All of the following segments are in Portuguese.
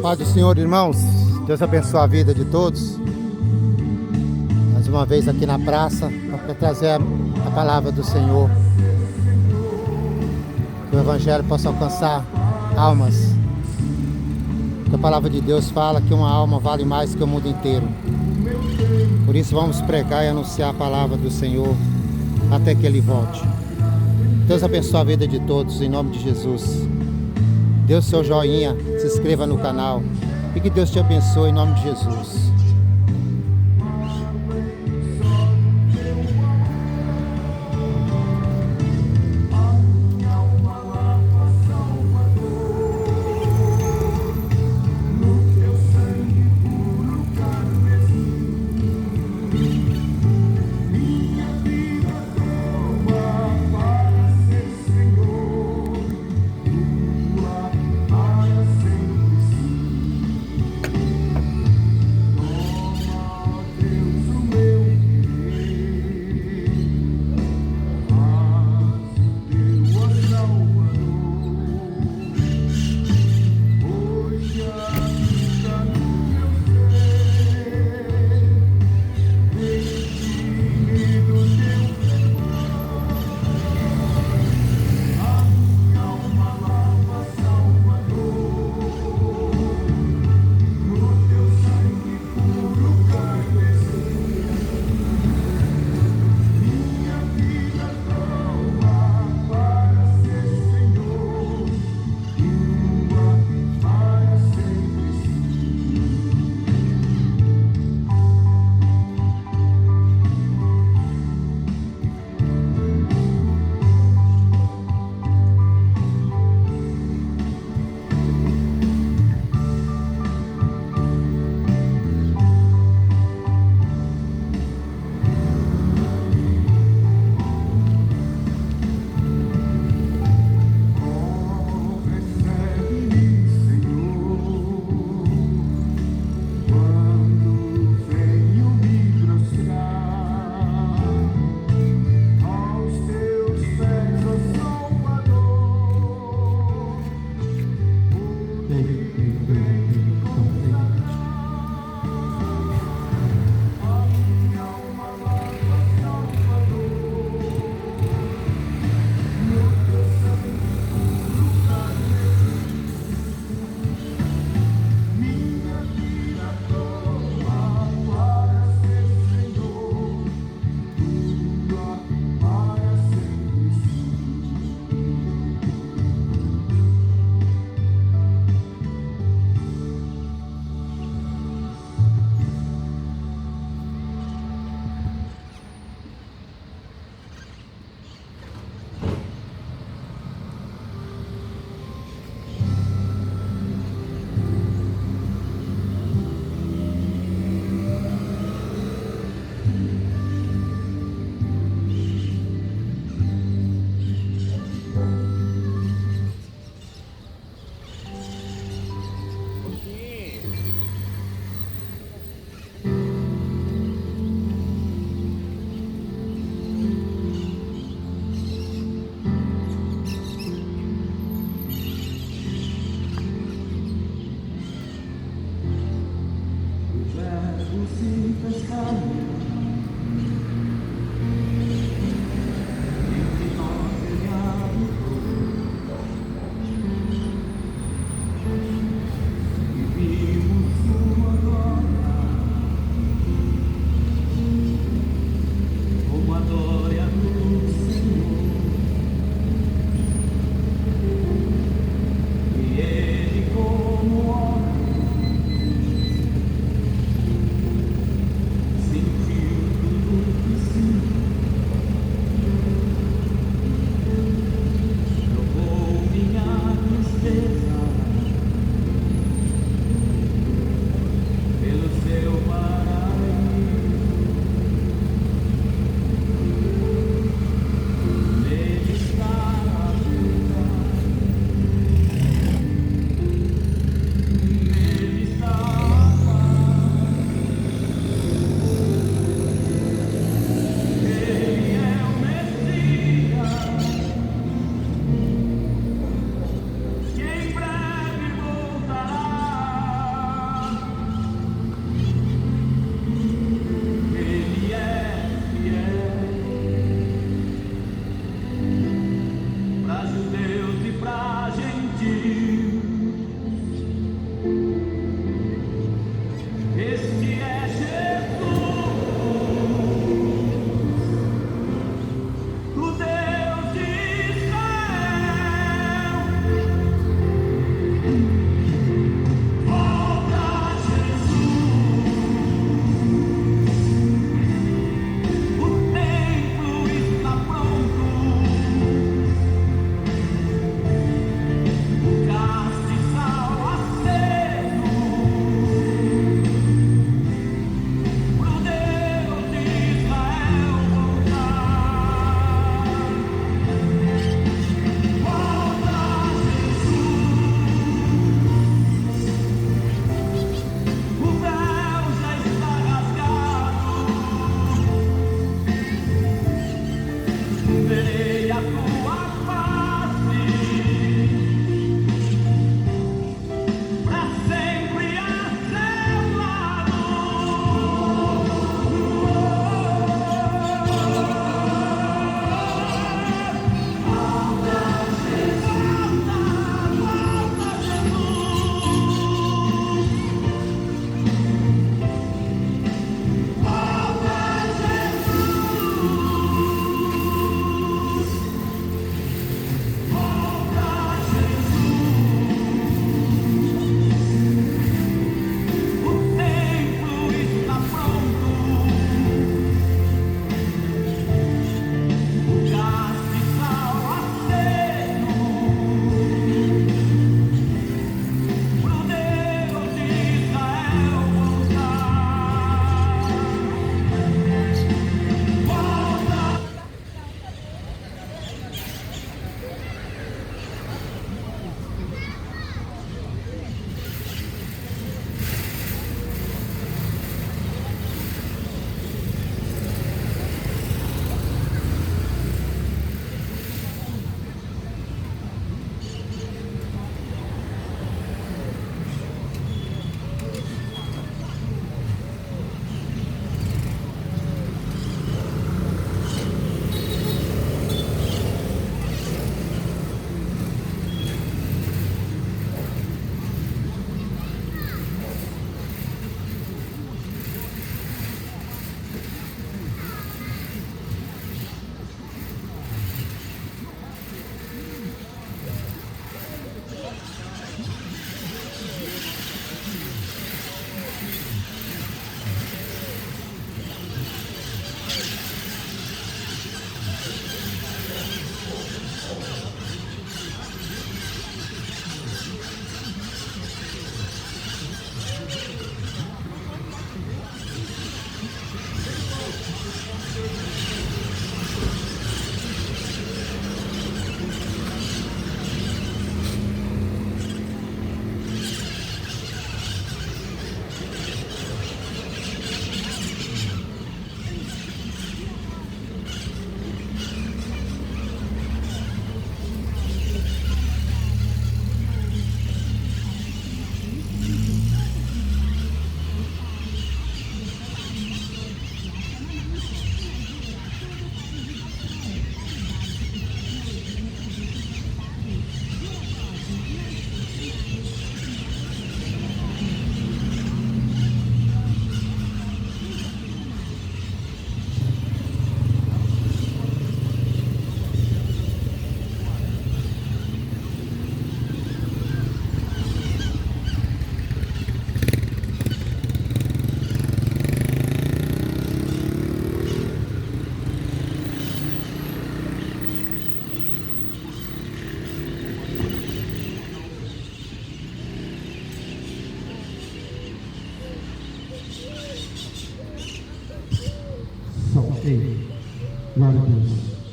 Paz do Senhor, irmãos. Deus abençoe a vida de todos. Mais uma vez aqui na praça para trazer a palavra do Senhor. Que o Evangelho possa alcançar almas. Que a palavra de Deus fala que uma alma vale mais que o mundo inteiro. Por isso vamos pregar e anunciar a palavra do Senhor até que Ele volte. Deus abençoe a vida de todos em nome de Jesus. Dê o seu joinha, se inscreva no canal e que Deus te abençoe em nome de Jesus.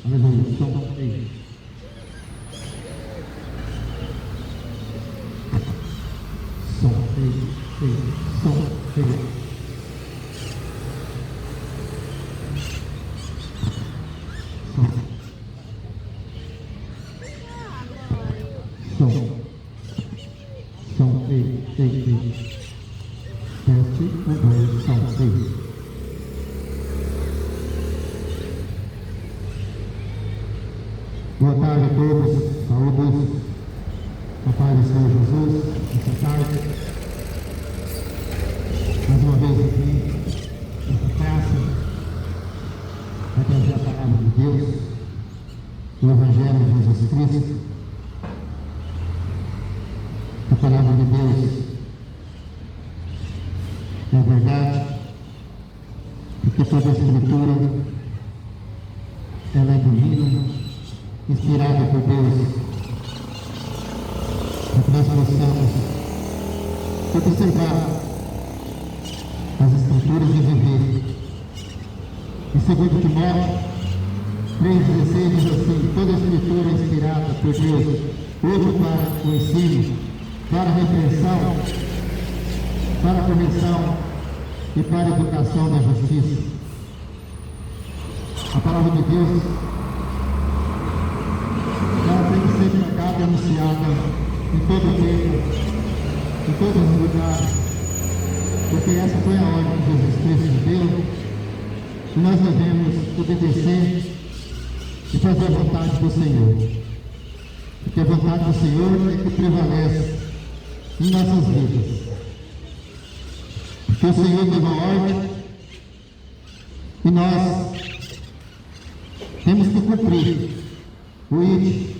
Aleluia. Som 3. Som 3. Som 3. Som 3. Teste 1, 2, som 3. Boa tarde a todos, saúdos, a paz do Senhor Jesus, nessa tarde, mais uma vez aqui, nessa praça, para trazer a palavra de Deus, o Evangelho de Jesus Cristo, a palavra de Deus é verdade, porque toda a Escritura, ela é divina, inspirada por Deus, para que nós possamos observar as Escrituras e viver. Em 2 Timóteo 3,16 diz assim: toda a Escritura é inspirada por Deus, útil para o ensino, para a repreensão, para a correção e para a educação na justiça. A palavra de Deus tem que ser pregada e anunciada em todo o tempo, em todos os lugares, porque essa foi a ordem que Jesus Cristo deu, e nós devemos obedecer e fazer a vontade do Senhor, porque a vontade do Senhor é que prevalece em nossas vidas, porque o Senhor deu uma ordem e nós temos que cumprir o ide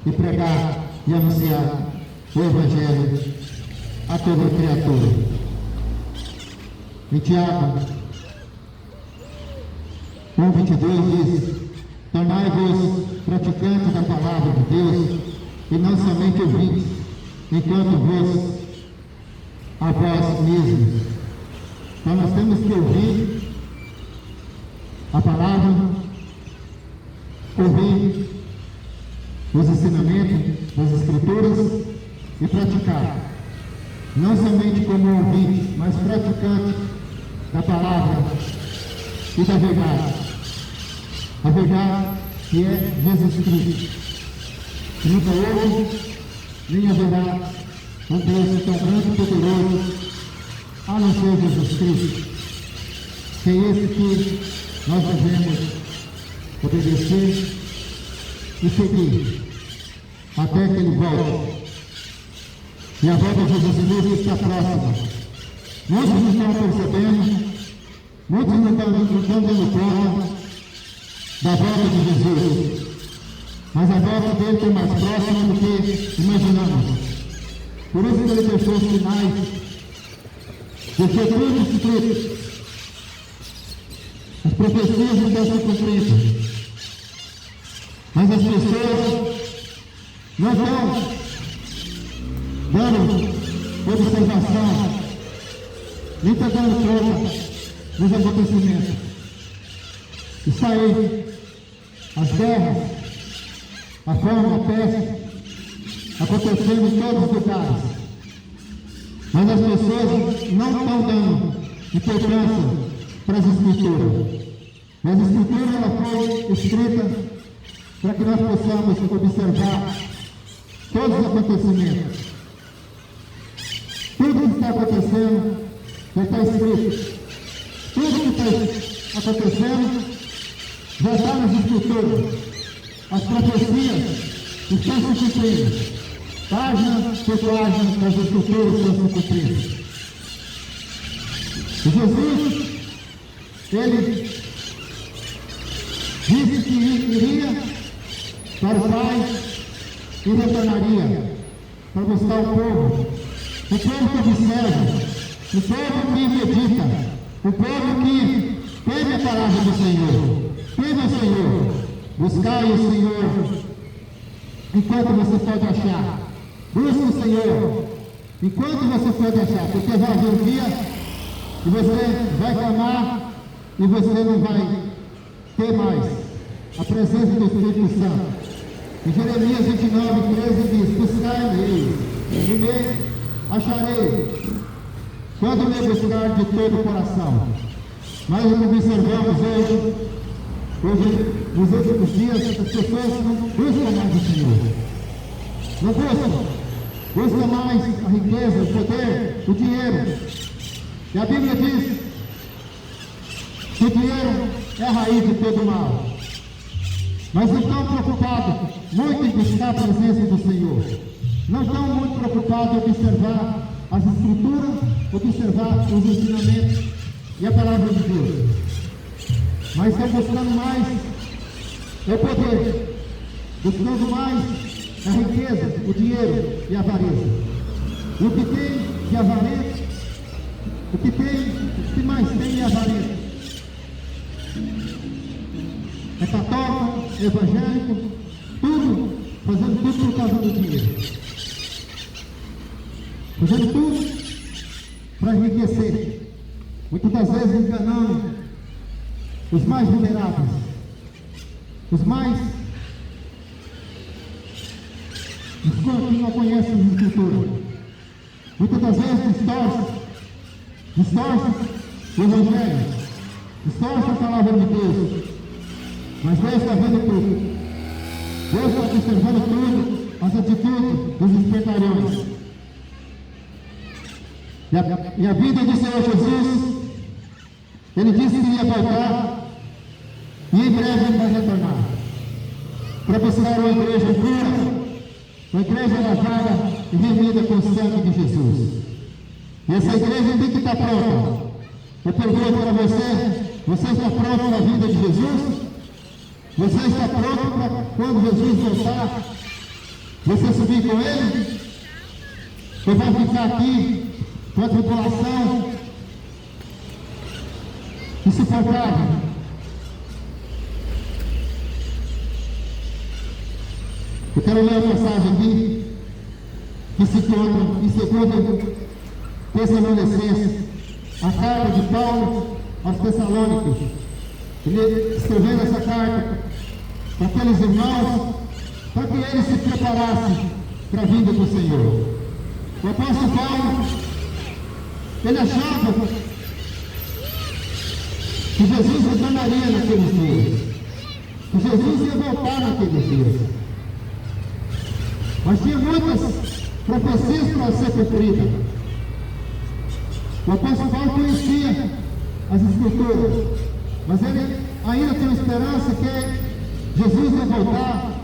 e pregar e anunciar o Evangelho a toda criatura. Em Tiago 1,22 diz: tornai-vos praticantes da palavra de Deus e não somente ouvintes, enquanto vos a vós mesmos. Então nós temos que ouvir a palavra, ouvir os ensinamentos das Escrituras e praticar, não somente como ouvinte, mas praticante da palavra e da verdade. A verdade que é Jesus Cristo. Nunca houve, nem haverá um Deus tão grande e poderoso a não ser Jesus Cristo, que é esse que nós devemos obedecer e seguir até que ele volte. E a volta de Jesus Cristo está próxima. Muitos não estão percebendo, muitos não estão dando conta da volta de Jesus, mas a volta dele está mais próxima do que imaginamos. Por isso que ele deixou os sinais, deixou tudo escrito. As profecias não estão se cumprindo, mas as pessoas não estão dando observação, nem estão dando conta dos acontecimentos. Está aí as guerras, a fome, a peste acontecendo em todos os lugares, mas as pessoas não estão dando importância para as Escrituras. Mas a Escritura ela foi escrita para que nós possamos observar todos os acontecimentos. Tudo que está acontecendo já está escrito. Tudo que está acontecendo já está nas Escrituras. As profecias estão se cumprindo. Página por página, as Escrituras estão se cumprindo. E Jesus, ele disse que iria para o Pai e retornaria para buscar o povo que observa, o povo que medita, o povo que teme a palavra do Senhor, teme o Senhor, buscai o Senhor enquanto você pode achar, busque o Senhor enquanto você pode achar, porque vai haver um dia e você vai clamar e você não vai ter mais. a presença do Espírito Santo. Em Jeremias 29:13 diz: buscar-me, e me acharei, quando me buscar de todo o coração. Mas o que observamos hoje, nos últimos dias, as pessoas não buscam mais o Senhor. Não buscam mais a riqueza, o poder, o dinheiro. E a Bíblia diz que o dinheiro é a raiz de todo mal. Mas não estão preocupados muito em buscar a presença do Senhor. Não estão muito preocupados em observar as Escrituras, observar os ensinamentos e a palavra de Deus. Mas estão buscando mais o poder, buscando mais a riqueza, o dinheiro e a avareza. E o que tem de avareza, o que mais tem é avareza. É católico, é evangélico, tudo, fazendo tudo por causa do dinheiro. Fazendo tudo para enriquecer. Muitas das vezes enganando os mais vulneráveis, os que não conhecem as Escrituras. Muitas das vezes distorce o Evangelho, distorce a palavra de Deus. Mas Deus está vendo tudo. Deus está observando tudo, as atitudes dos espertalhões. E a vida do Senhor Jesus, Ele disse que ia voltar, e em breve Ele vai retornar, para buscar uma igreja pura, uma igreja lavada e remida com o sangue de Jesus. E essa igreja tem que estar pronta. Eu pergunto para você está pronto para a vida de Jesus? Você está pronto para quando Jesus voltar, você subir com Ele? Ou vai ficar aqui com a tribulação insuportável? Eu quero ler uma passagem aqui que se encontra em 2 Tessalonicenses, a carta de Paulo aos Tessalônicos. Ele escrevendo essa carta para aqueles irmãos, para que eles se preparassem para a vinda do Senhor. O apóstolo Paulo, ele achava que Jesus retornaria naqueles dias, que Jesus ia voltar naqueles dias. Mas tinha muitas profecias para ser cumpridas. O apóstolo Paulo conhecia as Escrituras, mas ele ainda tem esperança que Jesus ia voltar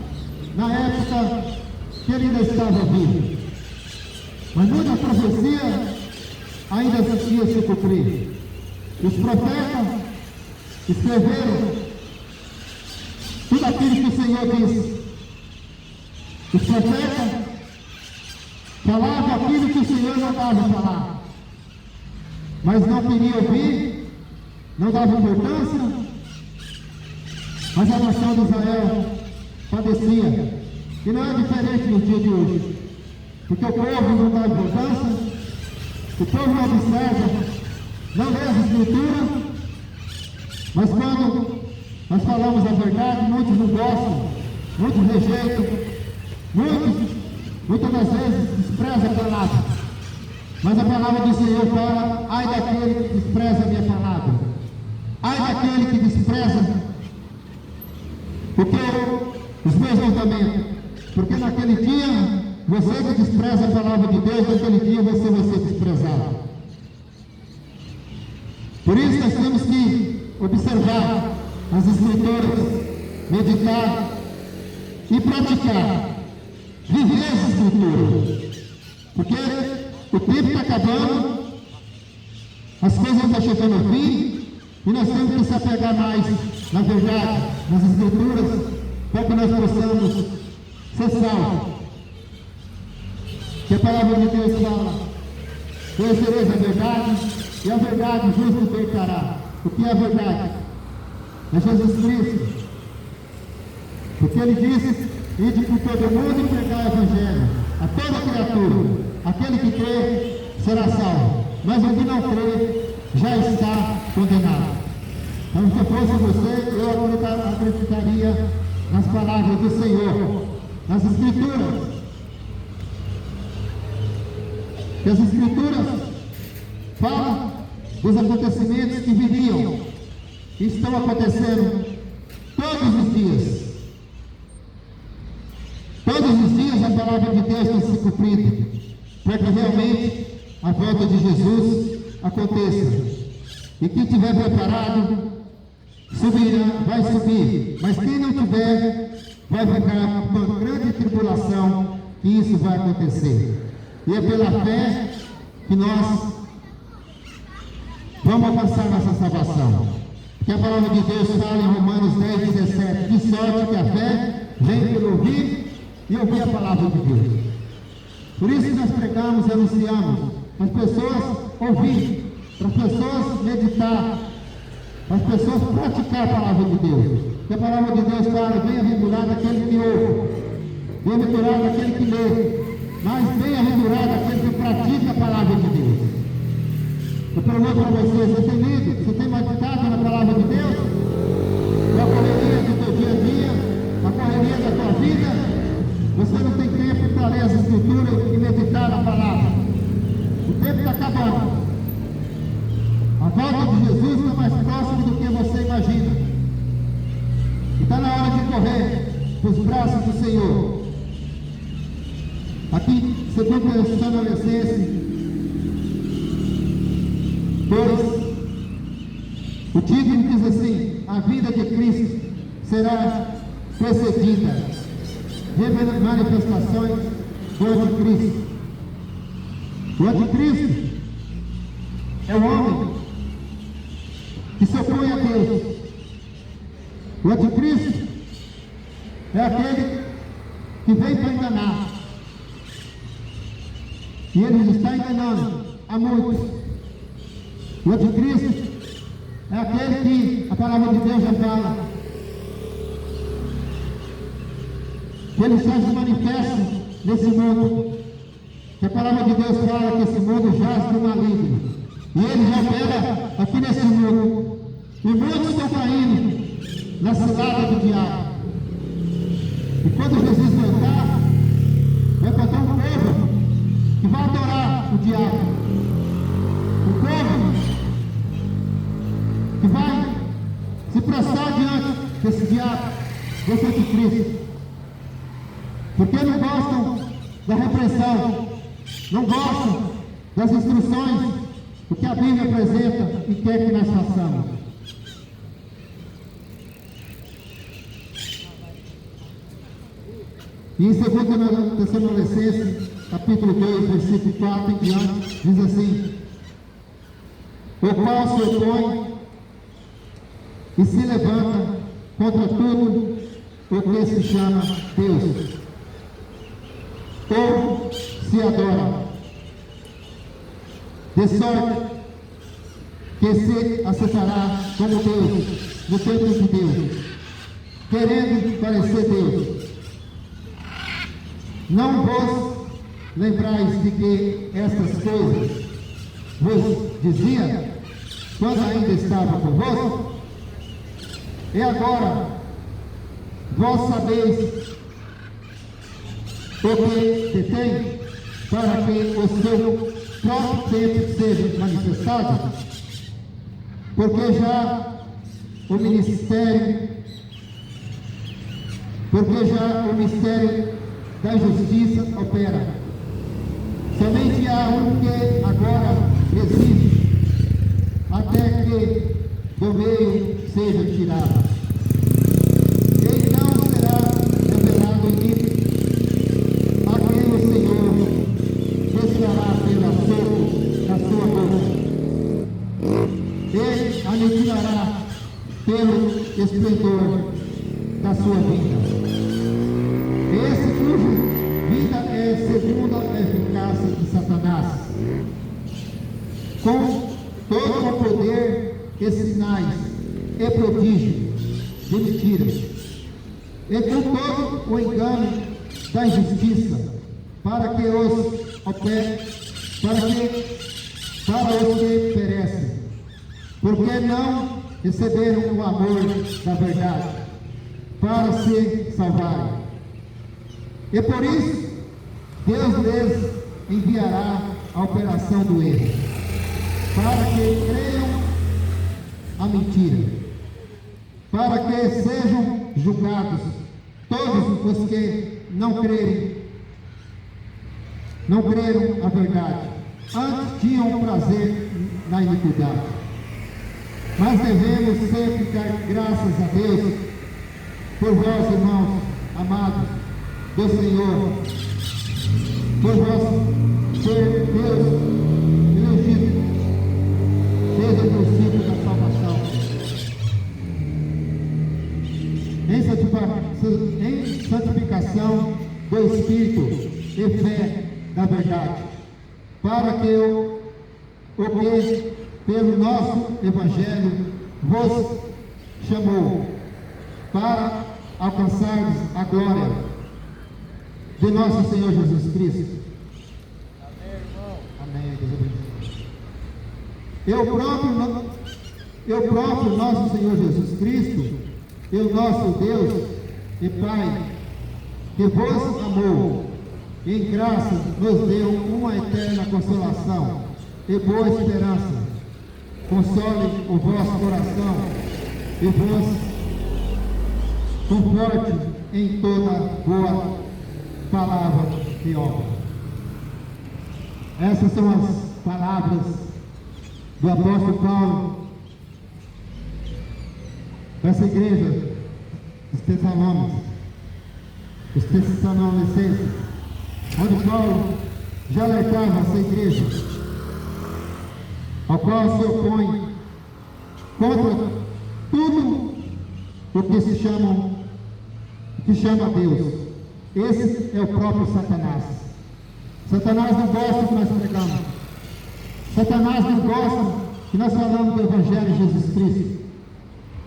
na época que ele ainda estava vivo. Mas muita profecia ainda ia se cumprir. Os profetas escreveram tudo aquilo que o Senhor disse. Os profetas falavam aquilo que o Senhor não dava a falar, mas não queria ouvir, não dava importância. Mas a nação de Israel padecia. E não é diferente no dia de hoje, porque o povo não dá importância, o povo não observa, não lê as Escrituras. Mas quando nós falamos a verdade, muitos não gostam, muitos rejeitam, muitas das vezes desprezam a palavra. Mas a palavra do Senhor fala: ai daquele que despreza a minha palavra, ai daquele que despreza os meus mandamentos, porque naquele dia, você que despreza a palavra de Deus, naquele dia você vai ser desprezado. Por isso nós temos que observar as Escrituras, meditar e praticar, viver as Escrituras, porque o tempo está acabando, as coisas estão chegando ao fim, e nós temos que se apegar mais na verdade, nas Escrituras, para que nós possamos ser salvos. Que a palavra de Deus fala: conhecereis a verdade, e a verdade vos libertará. O que é a verdade? É Jesus Cristo. Porque Ele disse: ide por todo mundo e pregai o Evangelho a toda criatura. Aquele que crê será salvo, mas o que não crê já está condenado. Então, se eu fosse você, eu acreditaria nas palavras do Senhor, nas Escrituras. Que as Escrituras falam dos acontecimentos que viriam e estão acontecendo todos os dias. Todos os dias a palavra de Deus tem se cumprido, para que realmente a volta de Jesus aconteça. E quem estiver preparado, subirá, vai subir. Mas quem não tiver, vai ficar com uma grande tribulação, que isso vai acontecer. E é pela fé que nós vamos alcançar nossa salvação. Porque a palavra de Deus fala em Romanos 10:17, de sorte que a fé vem pelo ouvir e ouvir a palavra de Deus. Por isso que nós pregamos e anunciamos, para as pessoas ouvir, para as pessoas meditar, para as pessoas praticar a palavra de Deus. Porque a palavra de Deus fala, bem-aventurado aquele que ouve, bem-aventurado aquele que lê, mas bem-aventurado aquele que pratica a palavra de Deus. Eu pergunto para você tem lido, você tem meditado na palavra de Deus? Na correria do teu dia a dia, na correria da tua vida, você não tem tempo para ler as Escrituras e meditar na palavra. O tempo está acabando. A volta de Jesus está mais próxima do que você imagina. E está na hora de correr para os braços do Senhor. Aqui, segundo Tessalonicenses 2, o título diz assim: a vida de Cristo será precedida de manifestações do anticristo. O anticristo é o homem que se opõe a Deus. O anticristo é aquele que vem para enganar. E ele está enganando a muitos. O anticristo é aquele que a palavra de Deus já fala, que ele já se manifesta nesse mundo, que a palavra de Deus fala que esse mundo jaz do maligno, e ele já opera aqui nesse mundo, e muitos estão caindo na cilada do diabo. E quando Jesus voltar, vai botar um povo que vai adorar o diabo, o povo que vai se prostrar diante desse diabo, desse anticristo, porque não gostam da repressão, não gostam das instruções, o que a Bíblia apresenta e quer que nós façamos. E em 2 Tessalonicenses, capítulo 2, versículo 4 em diante, diz assim: o qual se opõe e se levanta contra tudo o que se chama Deus, ou se adora, de sorte que se aceitará como Deus no tempo de Deus, querendo parecer Deus. Não vos lembrais de que estas coisas vos dizia quando ainda estava convosco? E agora vós sabeis o que detém, para que o seu próprio tempo seja manifestado, porque já o mistério da justiça opera. Somente há um que agora existe, até que do meio seja tirado. Então será revelado em mim, a quem o Senhor desfiará pela soco da sua boca, e aniquilará pelo esplendor da sua vida. Esse cuja vida é segundo a eficácia de Satanás, com todo o poder e sinais e prodígio de mentiras, e com todo o engano da injustiça, para os que perecem, porque não receberam o amor da verdade para se salvarem. E por isso, Deus lhes enviará a operação do erro, para que creiam a mentira, para que sejam julgados todos os que não creram a verdade, antes tinham prazer na iniquidade. Mas devemos sempre dar graças a Deus por vós, irmãos amados do Senhor, por vós ser Deus elegido desde o princípio da salvação, em santificação do Espírito e fé da verdade, para que o que pelo nosso Evangelho vos chamou, para alcançarmos a glória de nosso Senhor Jesus Cristo. Amém, irmão. Amém. Eu próprio nosso Senhor Jesus Cristo, e o nosso Deus e Pai, que vos amou, e em graça nos deu uma eterna consolação e boa esperança, console o vosso coração e vos conforte em toda boa palavra e obra. Essas são as palavras do apóstolo Paulo dessa igreja, os Tessalonicenses, onde Paulo já alertava essa igreja, ao qual se opõe contra tudo o que chama Deus. Esse é o próprio Satanás. Satanás não gosta que nós pregamos. Satanás não gosta que nós falamos do Evangelho de Jesus Cristo.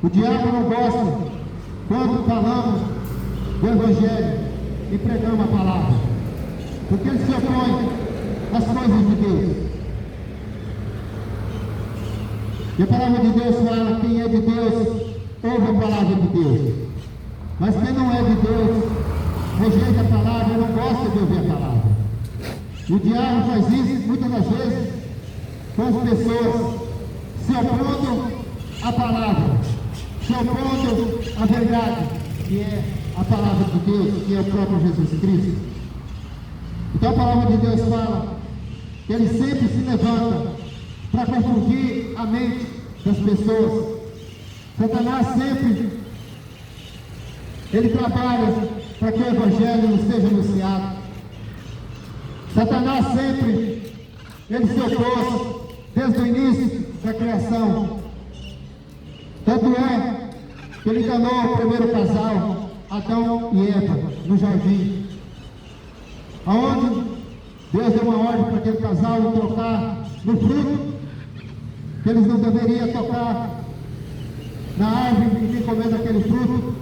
O diabo não gosta quando falamos do Evangelho e pregamos a palavra, porque ele se opõe às coisas de Deus. E a palavra de Deus fala: quem é de Deus, ouve a palavra de Deus. Mas quem não é de Deus, rejeita a palavra e não gosta de ouvir a palavra. E o diabo faz isso muitas das vezes com as pessoas se opondo à palavra, se opondo à verdade, que é a palavra de Deus, que é o próprio Jesus Cristo. Então a palavra de Deus fala que ele sempre se levanta para confundir a mente das pessoas. Satanás sempre, ele trabalha para que o Evangelho não seja anunciado. Satanás sempre, ele se opôs desde o início da criação. Tanto é que ele enganou o primeiro casal, Adão e Eva, no jardim, aonde Deus deu uma ordem para aquele casal tocar no fruto, que eles não deveriam tocar na árvore e nem comer daquele fruto.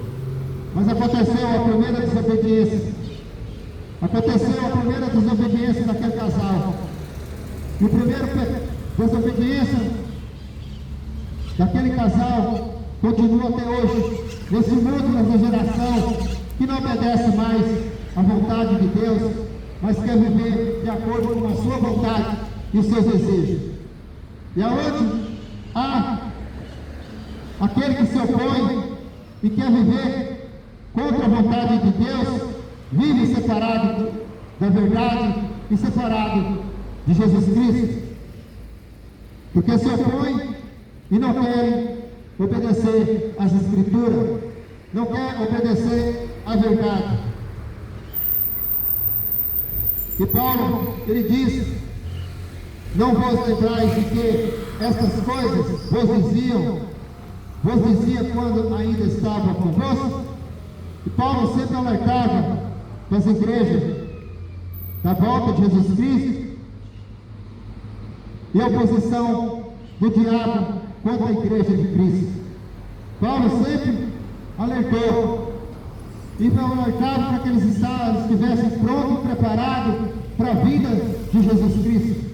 Mas aconteceu a primeira desobediência. Aconteceu a primeira desobediência daquele casal. E o primeiro desobediência daquele casal continua até hoje, nesse mundo, nessa geração que não obedece mais à vontade de Deus, mas quer viver de acordo com a sua vontade e os seus desejos. E aonde há aquele que se opõe e quer viver contra a vontade de Deus, vive separado da verdade e separado de Jesus Cristo, porque se opõe e não querem obedecer às Escrituras, não quer obedecer à verdade. E Paulo, ele diz: não vos lembrais de que estas coisas vos dizia quando ainda estava convosco? E Paulo sempre alertava para as igrejas da volta de Jesus Cristo e a oposição do diabo contra a igreja de Cristo. Paulo sempre alertou e alertava para que eles estivessem prontos e preparados para a vida de Jesus Cristo,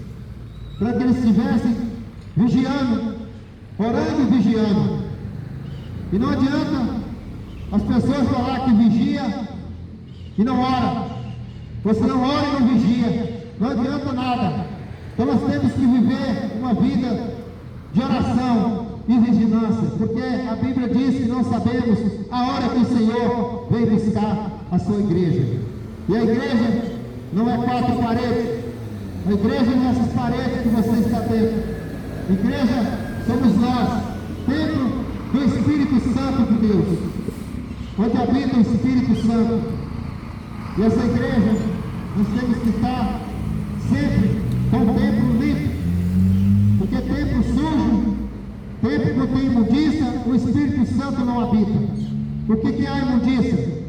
para que eles estivessem vigiando, orando e vigiando, E não adianta as pessoas falar que vigia e não ora. Você não ora e não vigia, não adianta nada. Então nós temos que viver uma vida de oração e vigilância, porque a Bíblia diz que não sabemos a hora que o Senhor vem buscar a sua igreja. E a igreja não é quatro paredes, a igreja não é essas paredes que você está dentro. Igreja somos nós, templo do Espírito Santo de Deus, onde habita o Espírito Santo. E essa igreja, nós temos que estar sempre com o templo limpo, porque templo sujo, templo que tem imundícia, o Espírito Santo não habita. O que é a imundícia?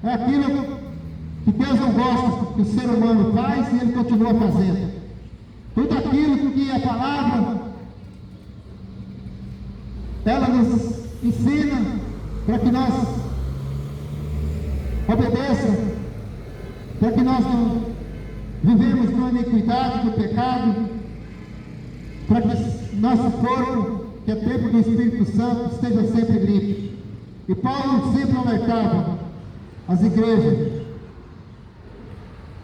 É aquilo que Deus não gosta que o ser humano faz e ele continua fazendo. Tudo aquilo que a palavra ela nos ensina para que nós obedeçamos, para que nós não vivemos com a iniquidade do pecado, para que nosso corpo, que é templo do Espírito Santo, esteja sempre limpo. E Paulo sempre alertava as igrejas,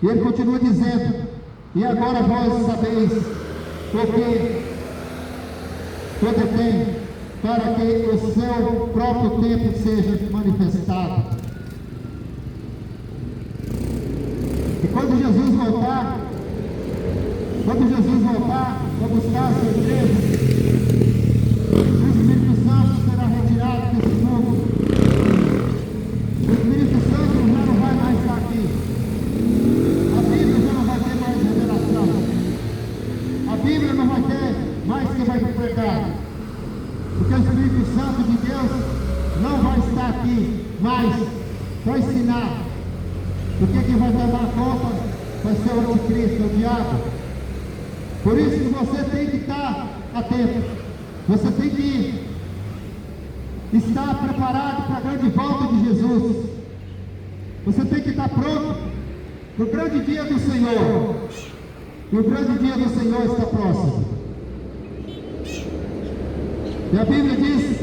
e ele continua dizendo: e agora vós sabeis o que todo tem, para que o seu próprio tempo seja manifestado. E quando Jesus voltar para buscar a sua igreja, o Espírito Santo será retirado desse mundo. O Espírito Santo já não vai mais estar aqui. A Bíblia já não vai ter mais revelação. A Bíblia não vai ter mais quem vai pregar. Porque o Espírito Santo de Deus não vai estar aqui mais para ensinar. Porque quem vai tomar conta vai ser o anticristo, o diabo. Por isso que você tem que estar atento. Você tem que estar preparado para a grande volta de Jesus. Você tem que estar pronto para o grande dia do Senhor. E o grande dia do Senhor está próximo. E a Bíblia diz,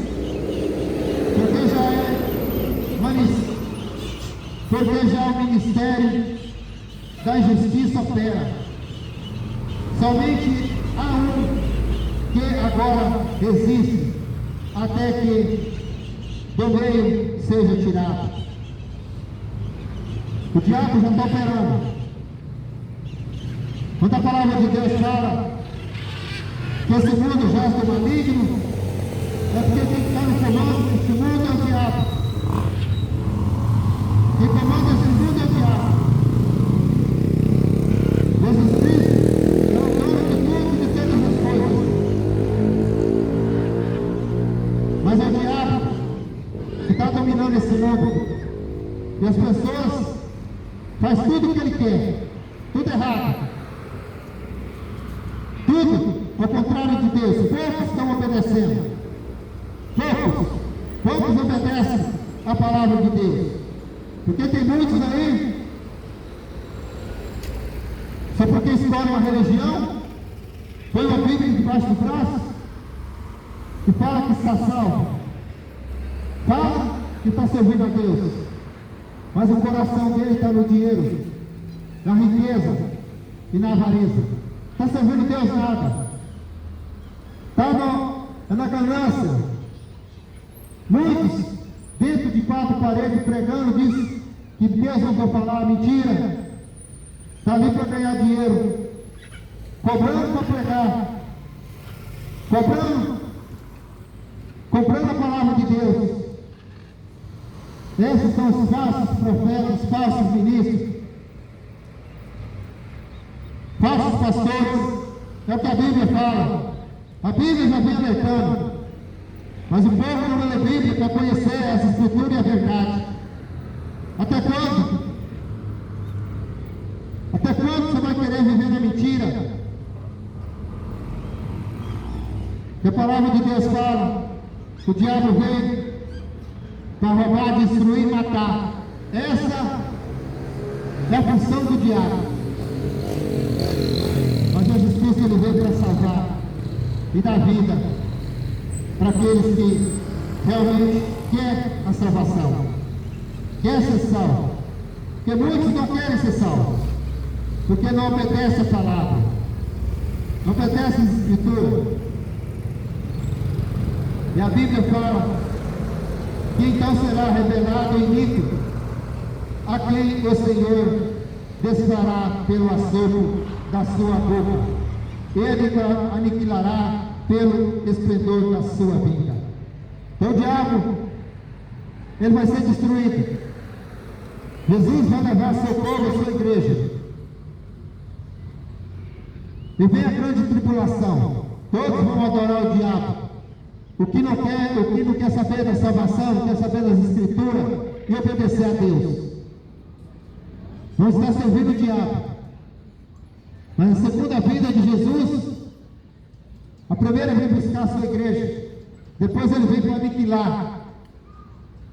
porque já o ministério da injustiça opera. Somente há um que agora resiste até que do meio seja tirado. O diabo já está operando. Quando a palavra de Deus fala que esse mundo já é maligno, é porque tem que estar no comando. Esse mundo é o diabo. Quem comanda esse mundo é o diabo. Jesus Cristo é o dono de tudo e de todas as coisas. Mas é o diabo que está dominando esse mundo. E as pessoas fazem tudo o que ele quer. Tudo errado. Tudo ao contrário de Deus. Poucos estão obedecendo. Poucos obedecem a palavra de Deus. Porque tem muitos aí, só porque escolhem uma religião, põe uma Bíblia debaixo do braço e fala que está salvo. Fala que está servindo a Deus. Mas o coração dele está no dinheiro, na riqueza e na avareza. Está servindo Deus nada. Está na ganância. Muitos, dentro de quatro paredes, pregando, diz que Deus não vai falar mentira. Está ali para ganhar dinheiro, cobrando para pregar, comprando a palavra de Deus. Esses são os falsos profetas, falsos ministros, falsos pastores. É o que a Bíblia fala. A Bíblia já vem alertando. Mas o povo não lê a Bíblia para conhecer essa escritura e a verdade. Até quando? Até quando você vai querer viver na mentira? Que a palavra de Deus fala que o diabo vem para roubar, destruir e matar. Essa é a função do diabo. Mas Jesus Cristo ele veio para salvar e dar vida para aqueles que realmente quer a salvação, quer ser salvo. Porque muitos não querem ser salvos, porque não obedecem a palavra, não obedecem a Escritura. E a Bíblia fala que então será revelado o iníquo, a quem o Senhor desfará pelo assopro da sua boca. Ele aniquilará pelo esplendor da sua vinda. Então o diabo, ele vai ser destruído. Jesus vai levar seu povo, a sua igreja. E vem a grande tribulação. Todos vão adorar o diabo. O que não quer saber da salvação, não quer saber das Escrituras e obedecer a Deus, não está servindo o diabo. Mas a segunda vinda de Jesus, a primeira vem buscar a sua igreja, depois ele vem para aniquilar.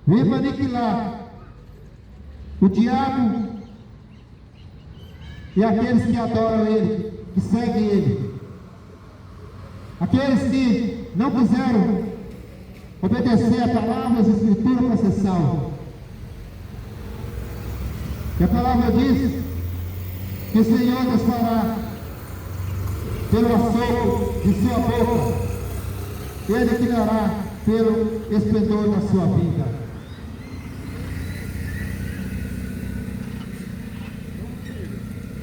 Vem para aniquilar o diabo e aqueles que adoram ele, que seguem ele. Aqueles que não quiseram obedecer a palavra das Escrituras para ser salvo. E a palavra diz que o Senhor nos fará pelo assopro de sua boca, ele tirará pelo esplendor da sua vida.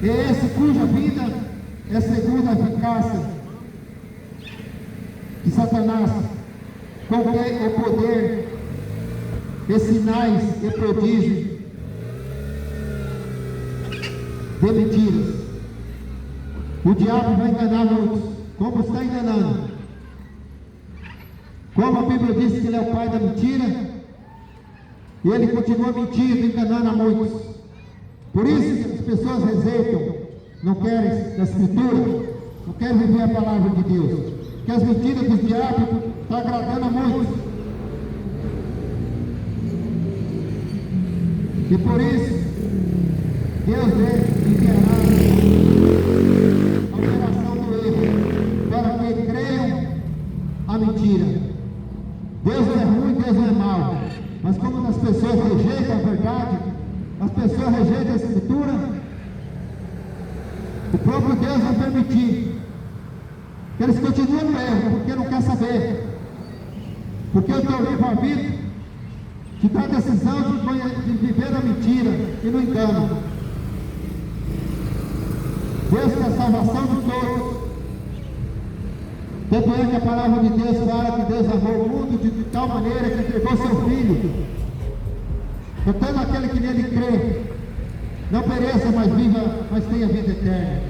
E esse cuja vida é segundo a eficácia de Satanás, com o poder e sinais e prodígios de mentiras. O diabo vai enganar muitos, como está enganando. Como a Bíblia diz que ele é o pai da mentira, e ele continua mentindo, enganando a muitos. Por isso que as pessoas rejeitam, não querem a Escritura, não querem viver a palavra de Deus, porque as mentiras do diabo estão agradando a muitos. E por isso, Deus enviará a operação do erro, para que creiam a mentira. Deus não é ruim, Deus não é mau, mas como as pessoas rejeitam a verdade, as pessoas rejeitam a Escritura, o próprio Deus vai permitir que eles continuem no erro, porque não quer saber, porque o teu livre-arbítrio te dá a decisão de viver a mentira e no engano. Deus quer a salvação de todos. Tanto é que a palavra de Deus fala que Deus amou o mundo de tal maneira que entregou seu Filho, para todo aquele que nele crê não pereça, mas viva, mas tenha vida eterna.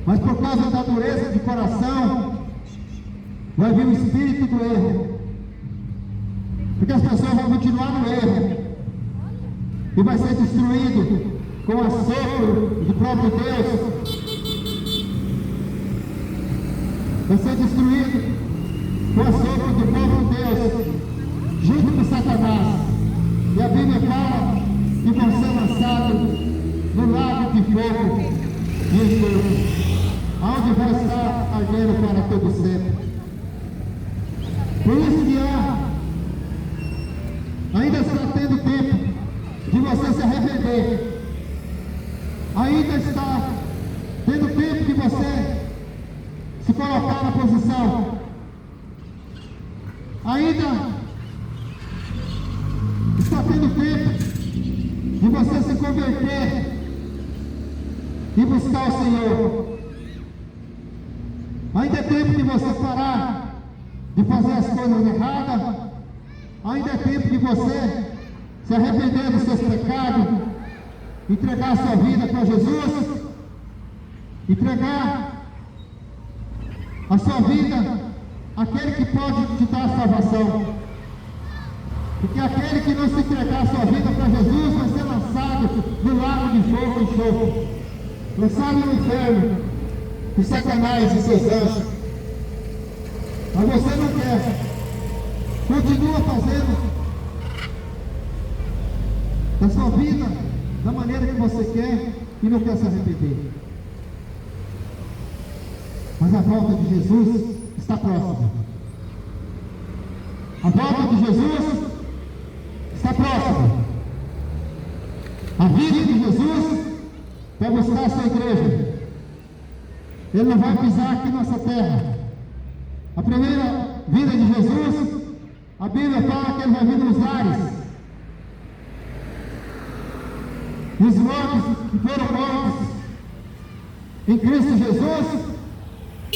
Mas por causa da dureza de coração, vai vir o espírito do erro, porque as pessoas vão continuar no erro e vai ser destruído com o assopro do próprio Deus. Vai ser destruído com o assopro do próprio Deus, junto com Satanás. E a Bíblia fala que vão ser lançados no lago de fogo e enxofre, onde vai estar ardendo para todo sempre. Por isso que ainda está tendo tempo de você se arrepender. Ainda está tendo tempo de você se colocar na posição. Ainda está tendo tempo de você se converter e buscar o Senhor. Ainda é tempo de você parar de fazer as coisas erradas. Ainda é tempo de você se arrepender dos seus pecados, entregar a sua vida para Jesus, entregar a sua vida àquele que pode te dar a salvação. Porque aquele que não se entregar a sua vida para Jesus vai ser lançado no lago de fogo e enxofre, lançado no inferno por Satanás e seus anjos. Mas você não quer, continua fazendo da sua vida da maneira que você quer e não quer se arrepender. Mas a volta de Jesus está próxima. A volta de Jesus está próxima. A vida de Jesus vai buscar a sua igreja. Ele não vai pisar aqui nessa terra. A primeira vida de Jesus, a Bíblia fala que ele vai vir nos ares. E os mortos que foram mortos em Cristo Jesus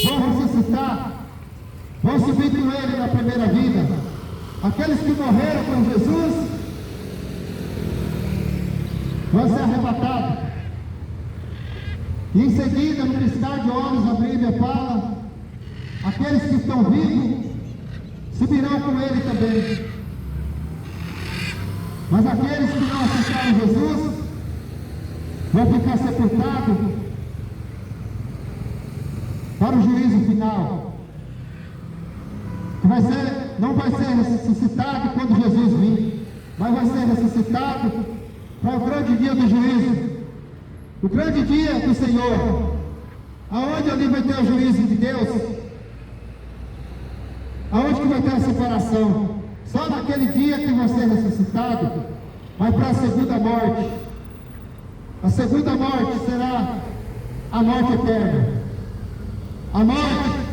vão ressuscitar, vão subir com ele na primeira vida. Aqueles que morreram com Jesus vão ser arrebatados. E em seguida, no piscar de olhos, a Bíblia fala: aqueles que estão vivos subirão com ele também. Mas aqueles que não aceitaram Jesus vão ficar sepultados para o juízo final. Não vai ser ressuscitado quando Jesus vir, mas vai ser ressuscitado para o grande dia do juízo, o grande dia do Senhor, aonde ali vai ter o juízo de Deus, aonde que vai ter a separação. Só naquele dia que vai ser ressuscitado, vai para a segunda morte. A segunda morte será a morte eterna, a morte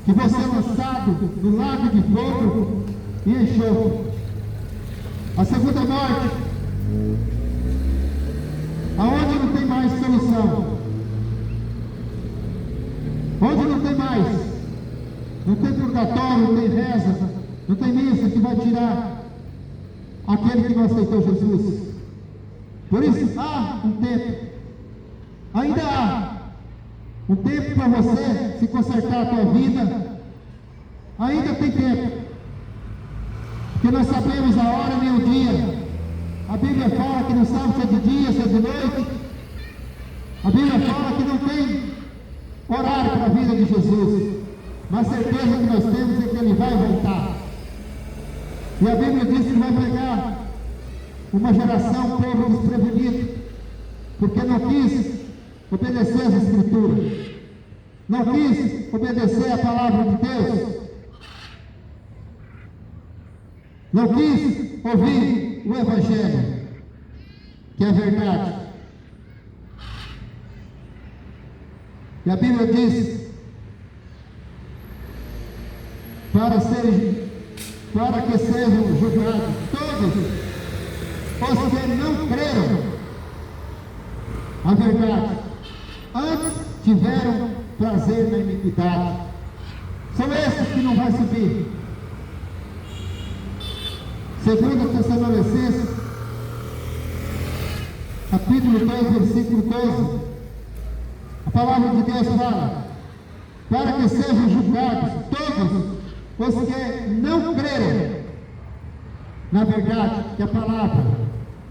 que vai ser lançado no lago de fogo e enxofre. A segunda morte, aonde não tem mais solução, onde não tem mais, não tem purgatório, não tem reza, não tem missa que vai tirar aquele que não aceitou Jesus. Por isso há um tempo, ainda há um tempo para você se consertar a tua vida. Ainda tem tempo, porque nós sabemos a hora nem o dia. A Bíblia fala que não sabe se é de dia, se é de noite. A Bíblia fala que não tem horário para a vida de Jesus, mas a certeza que nós temos é que Ele vai voltar. E a Bíblia diz que vai pegar uma geração, um povo desprevenido, porque não quis obedecer às Escrituras, não quis obedecer à palavra de Deus, não quis ouvir o Evangelho, que é verdade. E a Bíblia diz: para que sejam julgados todos os que não creram a verdade, antes tiveram prazer na iniquidade. São esses que não vão subir. Segundo Tessalonicenses, capítulo 2, versículo 12, a palavra de Deus fala: para que sejam julgados todos os que não creram na verdade, que é a palavra,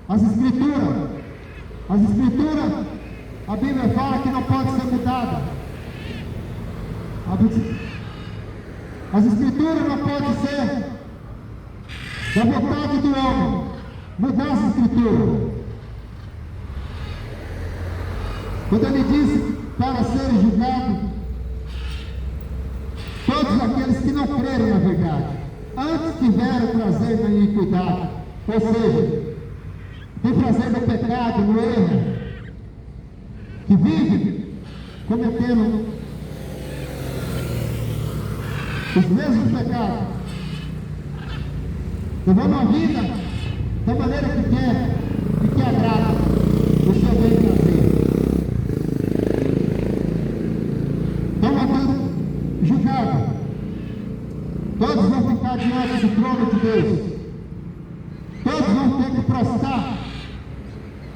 as Escrituras. As Escrituras, a Bíblia fala que não pode ser mudada. As Escrituras não podem ser da vontade do homem, mudar as Escrituras. Quando ele diz para serem julgados todos aqueles que não creram na verdade, antes tiveram prazer na iniquidade, ou seja, tem prazer no pecado, no erro, que vive cometendo os mesmos pecados, levando a vida da maneira que quer e que agrada o seu bem prazer. Então vai ser julgado. Todos vão ficar diante do trono de Deus. Todos vão ter que prostrar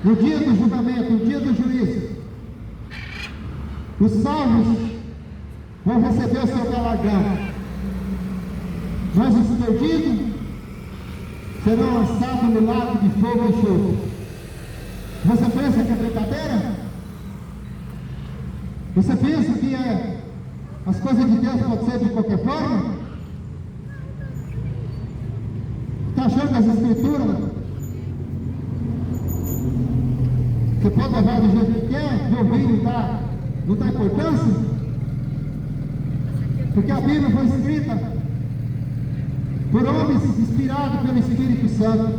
no dia do julgamento, no dia do juízo. Os salvos vão receber o seu galardão, mas os perdidos serão lançados no lago de fogo e enxofre. Você pensa que é brincadeira? Você pensa que as coisas de Deus podem ser de qualquer forma? Está achando que as Escrituras você pode levar do jeito que quer, de ouvir não dá importância? Porque a Bíblia foi escrita por homens inspirados pelo Espírito Santo,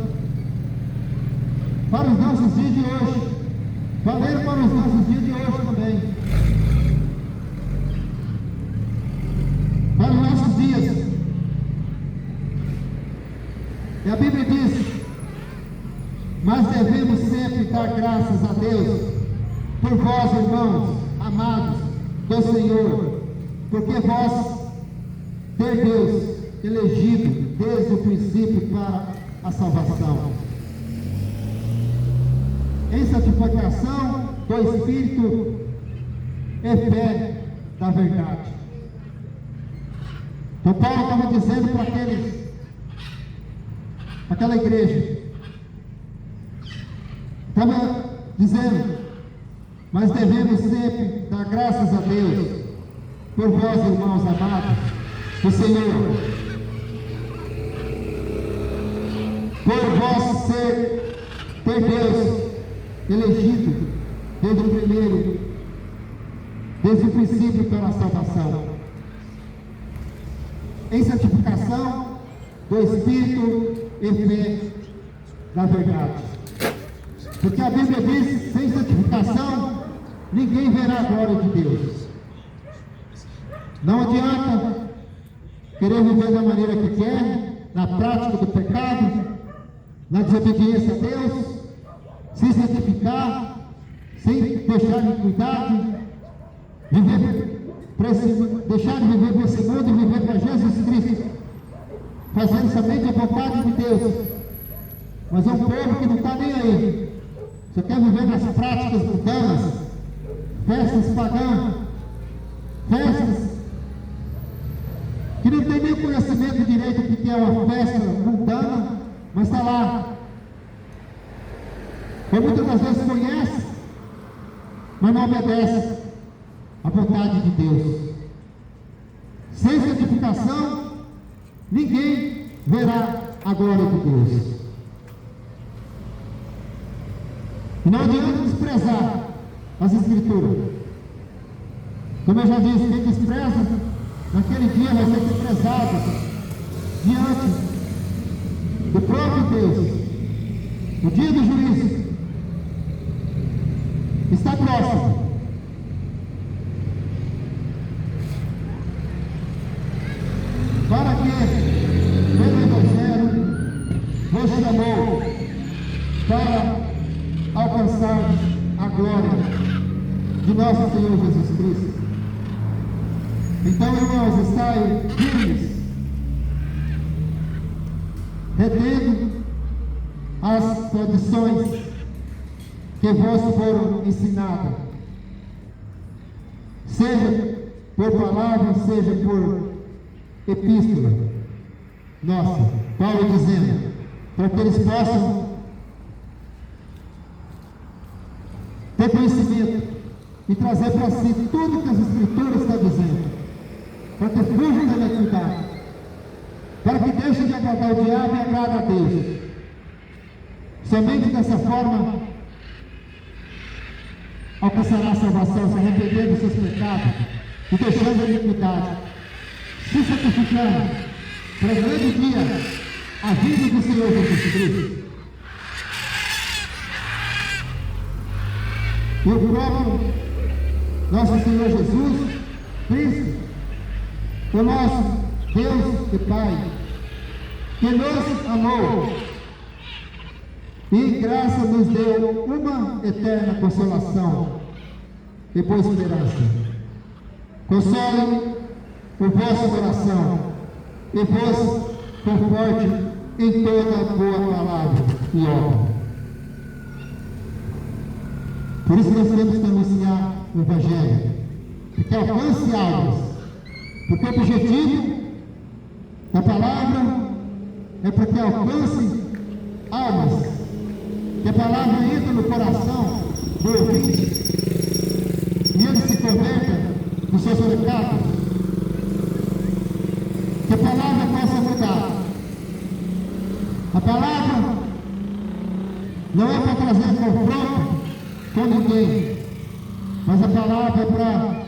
para os nossos dias de hoje, valeram para os nossos dias de hoje também, para os nossos dias. E a Bíblia diz: mas devemos sempre dar graças a Deus por vós, irmãos amados do Senhor, porque vós ter Deus elegido desde o princípio para a salvação, em santificação do Espírito e fé da verdade. Então Paulo estava dizendo para aquela igreja, estava dizendo: mas devemos sempre dar graças a Deus por vós, irmãos amados do Senhor, por vós ter Deus elegido desde o princípio para a salvação, em santificação do Espírito e fé da verdade. Porque a Bíblia diz: sem santificação ninguém verá a glória de Deus. Não adianta querer viver da maneira que quer, na prática do pecado, na desobediência a Deus, se santificar, sem deixar de iniquidade, deixar de viver para esse mundo e viver para Jesus Cristo, fazendo somente a vontade de Deus. Mas é um povo que não está nem aí, só quer viver nas práticas mundanas, festas pagãs, festas que não tem nem conhecimento direito do que é uma festa mundana, mas está lá. Ou muitas das vezes conhece, mas não obedece à vontade de Deus. Sem santificação, ninguém verá a glória de Deus. E não adianta desprezar as Escrituras. Como eu já disse, quem despreza, naquele dia vai ser desprezado diante do próprio Deus. O dia do juízo está próximo. Para que pelo Evangelho vos chamou para alcançar a glória de nosso Senhor Jesus Cristo. Então, irmãos, estai firmes, retendo as tradições que vos foram ensinadas, seja por palavra, seja por epístola nossa. Paulo dizendo, para que eles possam ter conhecimento e trazer para si tudo que as Escrituras estão dizendo, para que fujam da iniquidade, para que deixem de agradar o diabo e agradem a Deus. Somente dessa forma alcançará a salvação, se arrependendo dos seus pecados e deixando a iniquidade, se sacrificando para o grande dia, a vida do Senhor Jesus Cristo. E o próprio nosso Senhor Jesus Cristo, o nosso Deus e Pai, que nos amou e graça nos deu uma eterna consolação e boa esperança. Console o vosso coração e vos conforte em toda boa palavra e obra. Por isso nós temos que anunciar o Evangelho, porque alcance almas, porque o objetivo da palavra é para que alcance almas, que a palavra entra no coração do ouvinte e ele se converta dos seus pecados, que a palavra possa mudar. A palavra não é para trazer confronto com ninguém, mas a palavra é para,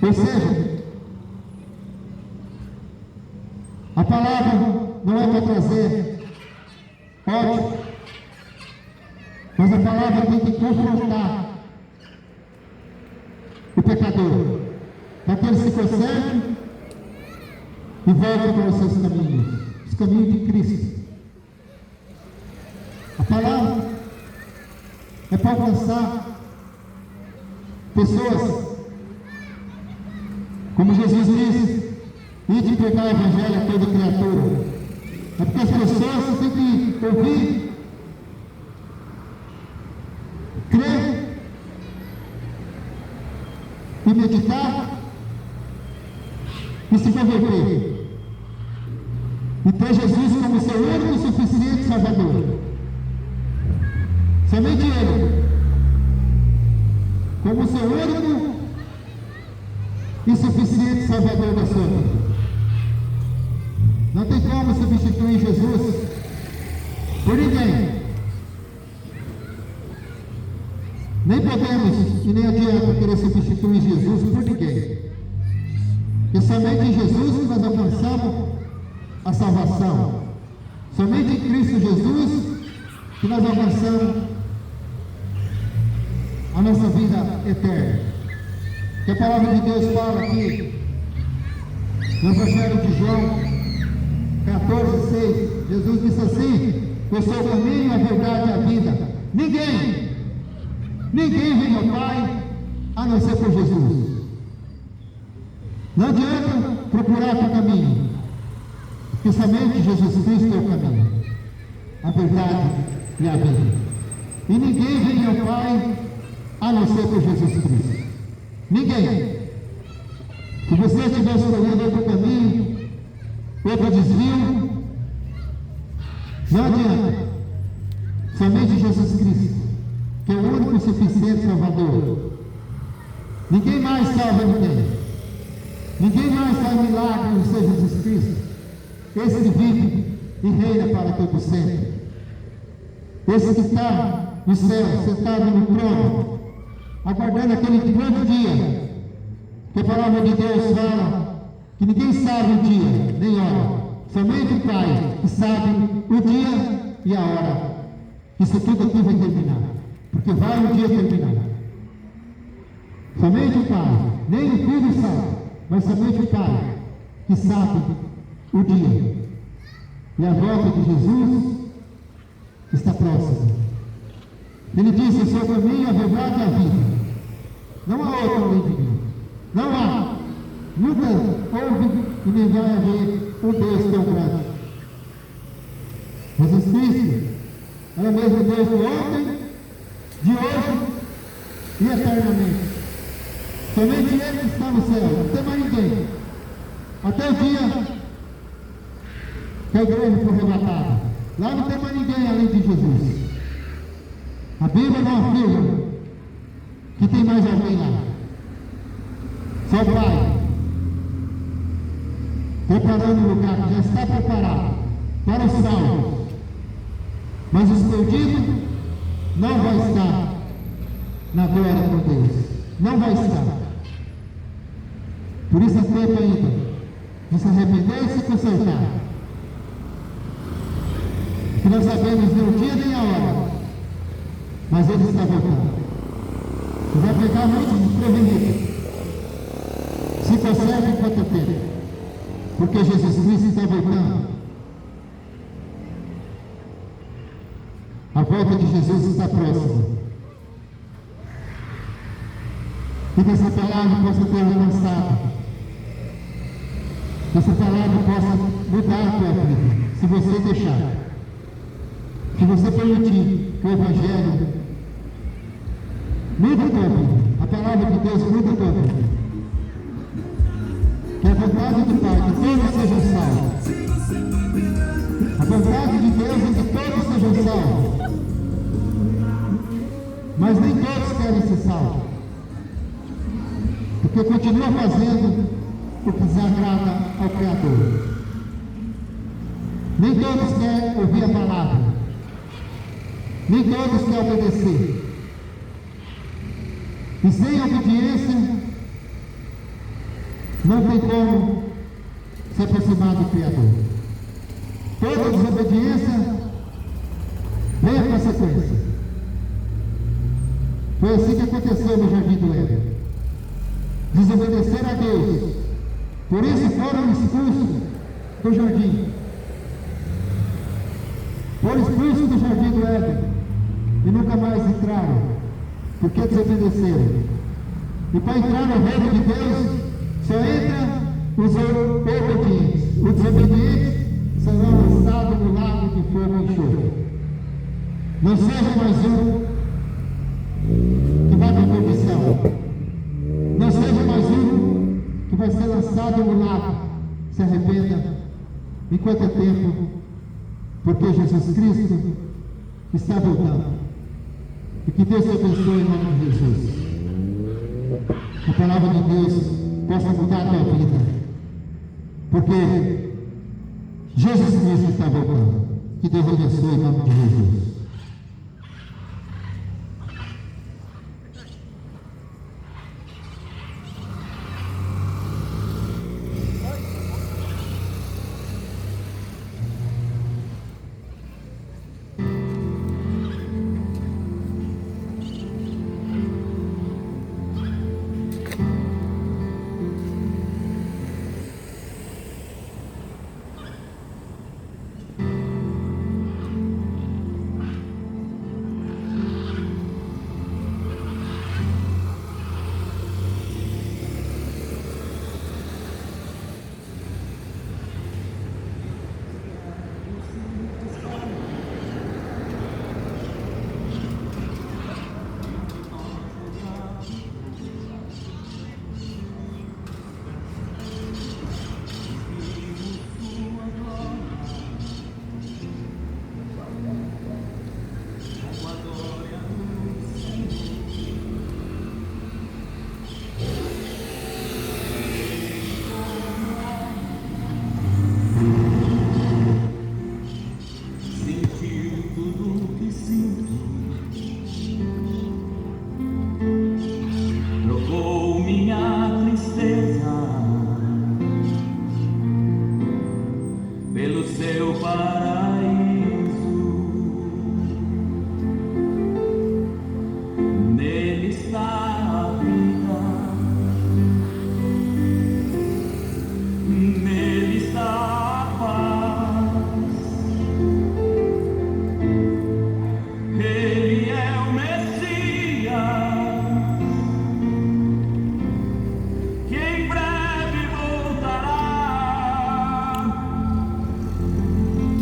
ou seja, A palavra não é para trazer ódio, mas a palavra tem que confrontar o pecador, para que ele se conserte e volte para os seus caminhos, os caminhos de Cristo. A palavra é para alcançar pessoas, como Jesus disse, e de pregar o Evangelho a toda criatura. É porque as pessoas têm que ouvir, crer e meditar e se converter. E ter Jesus como seu único e suficiente Salvador. Somente Ele, como seu único e suficiente Salvador da sua vida. Não tem como substituir Jesus por ninguém. Nem podemos e nem adianta querer substituir Jesus por ninguém. Porque somente em Jesus que nós alcançamos a salvação. Somente em Cristo Jesus que nós alcançamos a nossa vida eterna. Que a palavra de Deus fala aqui no Evangelho de João 14:6, Jesus disse assim: eu sou o caminho, a verdade e a vida. Ninguém vem ao Pai a não ser por Jesus. Não adianta procurar outro caminho, porque somente Jesus Cristo é o caminho, a verdade e a vida. E ninguém vem ao Pai a não ser por Jesus Cristo. Ninguém. Se você estiver escolhendo outro caminho, outro desvio, não adianta. Somente Jesus Cristo, que é o único e suficiente Salvador. Ninguém mais salva ninguém. Ninguém mais faz milagre no seu Jesus Cristo. Esse que vive e reina para todo sempre. Esse que está no céu, sentado no trono, aguardando aquele grande dia, que a palavra de Deus fala que ninguém sabe o dia, nem hora, somente o Pai que sabe o dia e a hora. Isso tudo aqui vai terminar, porque vai um dia terminar. Somente o Pai, nem o Filho sabe, mas somente o Pai que sabe o dia. E a volta de Jesus está próxima. Ele disse: eu sou o caminho, a verdade e a vida. Não há outro além de mim. Não há. Nunca houve e nem vai haver um Deus tão grande. Jesus Cristo é o mesmo Deus de ontem, de hoje e eternamente. Somente Ele que está no céu, não tem mais ninguém. Até o dia que a igreja for arrebatada, lá não tem mais ninguém além de Jesus. A Bíblia não afirma que tem mais alguém lá. Só o Pai, preparando o lugar que já está preparado para os salvos. Mas os perdidos não vai estar na glória com Deus. Não vai estar. Por isso é tempo ainda de se arrepender e se consertar. Que nós sabemos nem o dia nem a hora, mas Ele está voltando. E vai pegar muitos desprevenidos. Se conserte enquanto é tempo, porque Jesus Cristo está voltando. A volta de Jesus está próxima. E que essa palavra possa ter alcançado. Que essa palavra possa mudar a tua vida, se você deixar. Se você permitir que o Evangelho mude a tua vida. A palavra de Deus muda a tua vida. Que a vontade do Pai, que todos sejam salvos. A vontade de Deus é que todos sejam salvos. Mas nem todos querem ser salvos. Porque continua fazendo o que desagrada ao Criador. Nem todos querem ouvir a palavra. Nem todos querem obedecer. E sem obediência, não tem como se aproximar do Criador. Toda desobediência vem a consequência. Foi assim que aconteceu no Jardim do Éden. Desobedeceram a Deus. Por isso foram expulsos do jardim. Foram expulsos do Jardim do Éden. E nunca mais entraram. Porque desobedeceram. E para entrar no reino de Deus, só entra os obedientes. Os desobedientes serão lançados no lago de fogo e enxofre. Não seja mais um que vai para a perdição. Não seja mais um que vai ser lançado no lago. Se arrependa enquanto é tempo, porque Jesus Cristo está voltando. E que Deus te abençoe em nome de Jesus. A palavra de Deus possa mudar a tua vida, porque Jesus Cristo está voltando. Que Deus abençoe em nome de Jesus.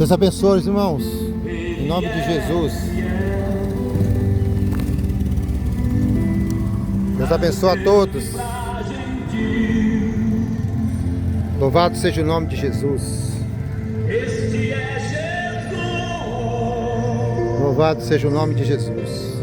Deus abençoe os irmãos, em nome de Jesus. Deus abençoe a todos. Louvado seja o nome de Jesus. Louvado seja o nome de Jesus.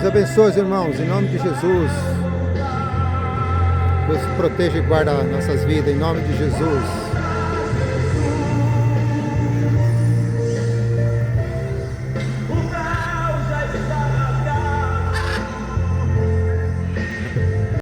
Deus abençoe os irmãos, em nome de Jesus. Deus proteja e guarda nossas vidas, em nome de Jesus.